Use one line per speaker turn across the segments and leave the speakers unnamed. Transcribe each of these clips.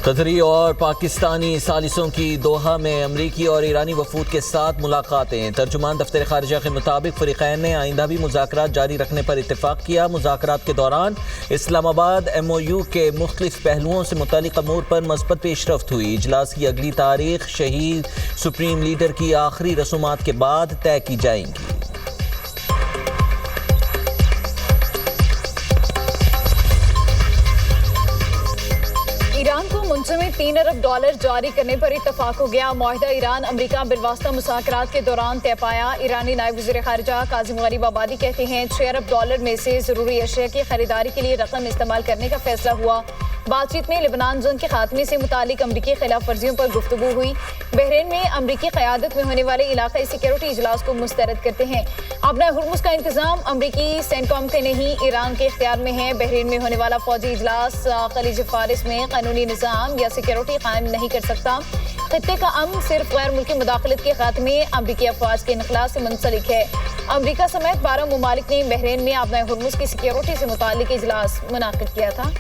قطری اور پاکستانی ثالثوں کی دوحہ میں امریکی اور ایرانی وفود کے ساتھ ملاقاتیں۔ ترجمان دفتر خارجہ کے مطابق فریقین نے آئندہ بھی مذاکرات جاری رکھنے پر اتفاق کیا۔ مذاکرات کے دوران اسلام آباد MOU کے مختلف پہلوؤں سے متعلق امور پر مثبت پیش رفت ہوئی۔ اجلاس کی اگلی تاریخ شہید سپریم لیڈر کی آخری رسومات کے بعد طے کی جائیں گی۔
ایران کو منصف میں $3 ارب جاری کرنے پر اتفاق ہو گیا۔ معاہدہ ایران امریکہ بالواسطہ مذاکرات کے دوران طے پایا۔ ایرانی نائب وزیر خارجہ کاظم غریب آبادی کہتے ہیں $6 ارب میں سے ضروری اشیاء کی خریداری کے لیے رقم استعمال کرنے کا فیصلہ ہوا۔ بات چیت میں لبنان جنگ کے خاتمے سے متعلق امریکی خلاف ورزیوں پر گفتگو ہوئی۔ بحرین میں امریکی قیادت میں ہونے والے علاقائی سیکیورٹی اجلاس کو مسترد کرتے ہیں۔ آبنائے ہرمز کا انتظام امریکی سینٹکام کے نہیں ایران کے اختیار میں ہے۔ بحرین میں ہونے والا فوجی اجلاس خلیج فارس میں قانونی نظام یا سیکیورٹی قائم نہیں کر سکتا۔ خطے کا امن صرف غیر ملکی مداخلت کے خاتمے امریکی افواج کے انخلاء سے منسلک ہے۔ امریکہ سمیت 12 ممالک نے بحرین میں آبنائے ہرمز کی سیکیورٹی سے متعلق اجلاس منعقد کیا تھا۔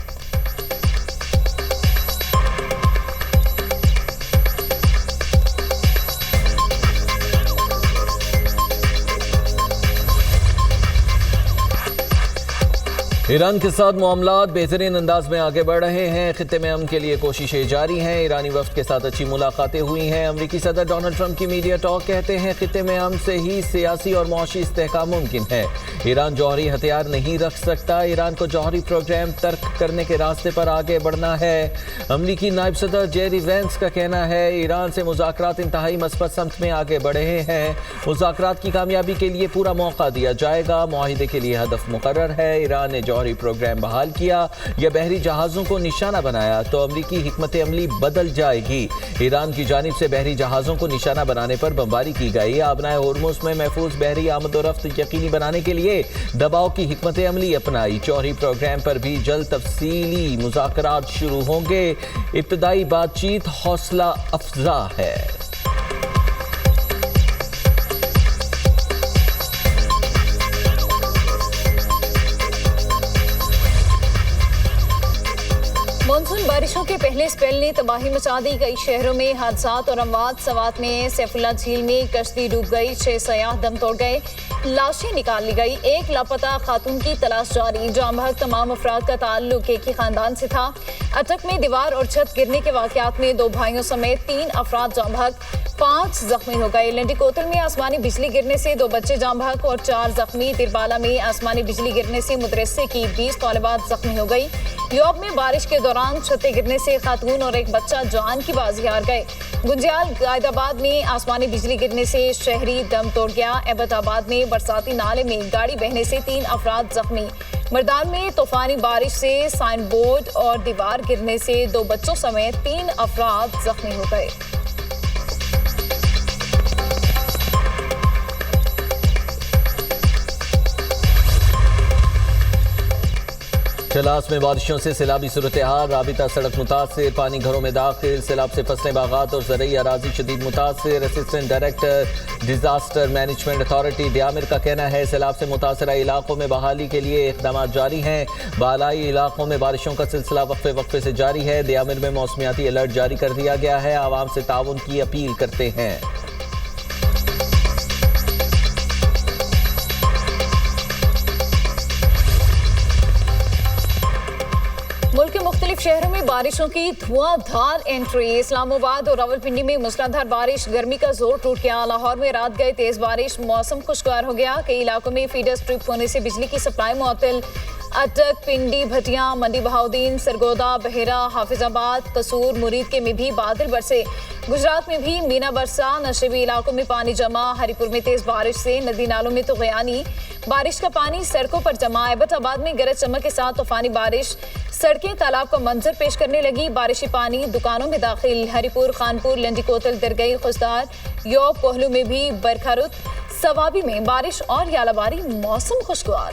ایران کے ساتھ معاملات بہترین انداز میں آگے بڑھ رہے ہیں۔ خطے میں امن کے لیے کوششیں جاری ہیں۔ ایرانی وفد کے ساتھ اچھی ملاقاتیں ہوئی ہیں۔ امریکی صدر ڈونلڈ ٹرمپ کی میڈیا ٹاک کہتے ہیں خطے میں امن سے ہی سیاسی اور معاشی استحکام ممکن ہے۔ ایران جوہری ہتھیار نہیں رکھ سکتا۔ ایران کو جوہری پروگرام ترک کرنے کے راستے پر آگے بڑھنا ہے۔ امریکی نائب صدر جیری وینس کا کہنا ہے ایران سے مذاکرات انتہائی مثبت سمت میں آگے بڑھے ہیں۔ مذاکرات کی کامیابی کے لیے پورا موقع دیا جائے گا۔ معاہدے کے لیے ہدف مقرر ہے۔ ایران نے جوہری پروگرام بحال کیا یا بحری جہازوں کو نشانہ بنایا تو امریکی حکمت عملی بدل جائے گی۔ ایران کی جانب سے بحری جہازوں کو نشانہ بنانے پر بمباری کی گئی۔ آبنائے ہرمز میں محفوظ بحری آمد و رفت یقینی بنانے کے لیے دباؤ کی حکمت عملی اپنائی۔ جوہری پروگرام پر بھی جلد تفصیلی مذاکرات شروع ہوں گے۔ ابتدائی بات چیت حوصلہ افزا ہے۔
مانسون بارشوں کے پہلے اسپیل نے تباہی مچا دی۔ کئی شہروں میں حادثات اور اموات۔ سوات میں سیف اللہ جھیل میں کشتی ڈوب گئی۔ 6 سیاح دم توڑ گئے۔ لاشیں نکال لی گئی۔ ایک لاپتہ خاتون کی تلاش جاری۔ جاں بحق تمام افراد کا تعلق ایک ہی خاندان سے تھا۔ اٹک میں دیوار اور چھت گرنے کے واقعات میں 2 بھائیوں سمیت 3 افراد جاں بحق، 5 زخمی ہو گئے۔ لنڈی کوتل میں آسمانی بجلی گرنے سے 2 بچے جاں بحق اور 4 زخمی۔ دربالہ میں آسمانی بجلی گرنے سے مدرسے کی 20 طالبات زخمی ہو گئی۔ یوب میں بارش کے دوران چھتیں گرنے سے خاتون اور ایک بچہ جان کی بازی ہار گئے۔ گنجیال قائد آباد میں آسمانی بجلی گرنے سے شہری دم توڑ گیا۔ ایبٹ آباد میں برساتی نالے میں گاڑی بہنے سے 3 افراد زخمی۔ مردان میں طوفانی بارش سے سائن بورڈ اور دیوار گرنے سے 2 بچوں سمیت 3 افراد زخمی ہو گئے۔
چلاس میں بارشوں سے سیلابی صورتحال۔ رابطہ سڑک متاثر، پانی گھروں میں داخل۔ سیلاب سے فصلیں، باغات اور زرعی اراضی شدید متاثر۔ Assistant director disaster management authority Diamer کا کہنا ہے سیلاب سے متاثرہ علاقوں میں بحالی کے لیے اقدامات جاری ہیں۔ بالائی علاقوں میں بارشوں کا سلسلہ وقفے سے جاری ہے۔ دیامر میں موسمیاتی الرٹ جاری کر دیا گیا ہے۔ عوام سے تعاون کی اپیل کرتے ہیں۔
ملک کے مختلف شہروں میں بارشوں کی دھواں دھار انٹری۔ اسلام آباد اور راولپنڈی میں موسلادھار بارش، گرمی کا زور ٹوٹ گیا۔ لاہور میں رات گئے تیز بارش، موسم خوشگوار ہو گیا۔ کئی علاقوں میں فیڈر سٹرپ ہونے سے بجلی کی سپلائی معطل۔ اٹک، پنڈی، بھٹیاں، منڈی بہاؤدین، سرگودا، بحیرہ، حافظ آباد، قصور، مرید کے میں بھی بادل برسے۔ گجرات میں بھی مینا برسا۔ نشیبی علاقوں میں پانی جمع۔ ہری پور میں تیز بارش سے ندی نالوں میں طغیانی۔ بارش کا پانی سڑکوں پر جمع۔ ایبٹ آباد میں گرج چمک کے ساتھ طوفانی بارش، سڑکیں تالاب کا منظر پیش کرنے لگی۔ بارشی پانی دکانوں میں داخل۔ ہری پور، خانپور، لنڈی کوتل، درگئی، خزدار، یوب، کوہلو میں بھی برکھا رت۔ سوابی میں بارش اور یالہ باری، موسم خوشگوار۔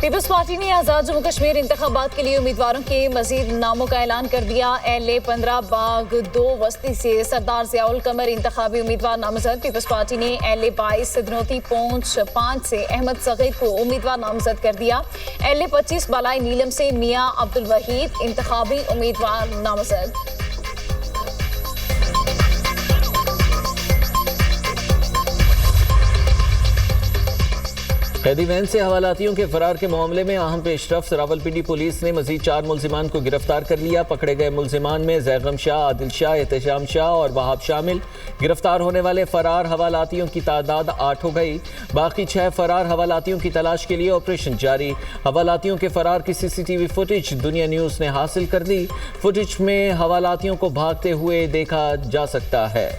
پیپلز پارٹی نے آزاد جموں کشمیر انتخابات کے لیے امیدواروں کے مزید ناموں کا اعلان کر دیا۔ LA 15 باغ 2 وسطی سے سردار ضیاء القمر انتخابی امیدوار نامزد۔ پیپلز پارٹی نے LA 22 سدنوتی پونچھ 5 سے احمد صغیر کو امیدوار نامزد کر دیا۔ LA 25 بالائی نیلم سے میاں عبدالوحید انتخابی امیدوار نامزد۔
قیدی وین سے حوالاتیوں کے فرار کے معاملے میں اہم پیش رفت۔ راولپنڈی پولیس نے مزید 4 ملزمان کو گرفتار کر لیا۔ پکڑے گئے ملزمان میں زیغم شاہ، عادل شاہ، احتشام شاہ اور وہاب شامل۔ گرفتار ہونے والے فرار حوالاتیوں کی تعداد 8 ہو گئی۔ باقی 6 فرار حوالاتیوں کی تلاش کے لیے آپریشن جاری۔ حوالاتیوں کے فرار کی CCTV فوٹیج دنیا نیوز نے حاصل کر لی۔ فوٹیج میں حوالاتیوں کو بھاگتے ہوئے دیکھا جا سکتا ہے۔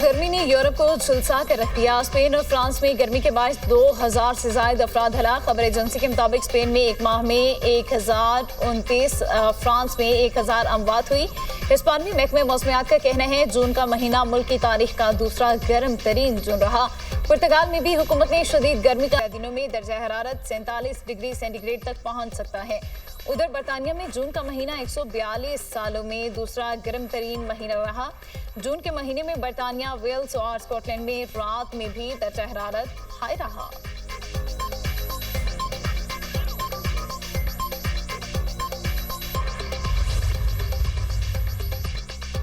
گرمی نے یورپ کو جھلسا کر رکھ دیا۔ اسپین اور فرانس میں گرمی کے باعث 2000 سے زائد افراد ہلاک۔ خبر ایجنسی کے مطابق اسپین میں ایک ماہ میں 1029، فرانس میں 1000 اموات ہوئی۔ ہسپانوی محکمہ موسمیات کا کہنا ہے جون کا مہینہ ملک کی تاریخ کا دوسرا گرم ترین جون رہا۔ پرتگال میں بھی حکومت نے شدید گرمی کا دنوں میں درجہ حرارت 47 ڈگری سینٹی گریڈ تک پہنچ سکتا ہے۔ ادھر برطانیہ میں جون کا مہینہ 142 سالوں میں دوسرا گرم ترین مہینہ رہا۔ جون کے مہینے میں برطانیہ، ویلز اور اسکاٹ لینڈ میں رات میں بھی درجہ حرارت ہائی رہا۔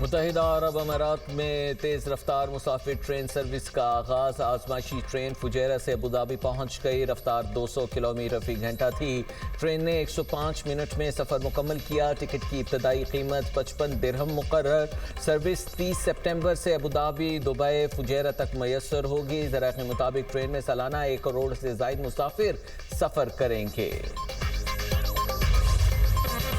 متحدہ عرب امارات میں تیز رفتار مسافر ٹرین سروس کا آغاز۔ آزمائشی ٹرین فجیرہ سے ابوظہبی پہنچ گئی۔ رفتار 200 کلومیٹر فی گھنٹہ تھی۔ ٹرین نے 105 منٹ میں سفر مکمل کیا۔ ٹکٹ کی ابتدائی قیمت 55 درہم مقرر۔ سروس 30 سپٹمبر سے ابوظہبی، دبئی، فجیرہ تک میسر ہوگی۔ ذرائع کے مطابق ٹرین میں سالانہ 1 کروڑ سے زائد مسافر سفر کریں گے۔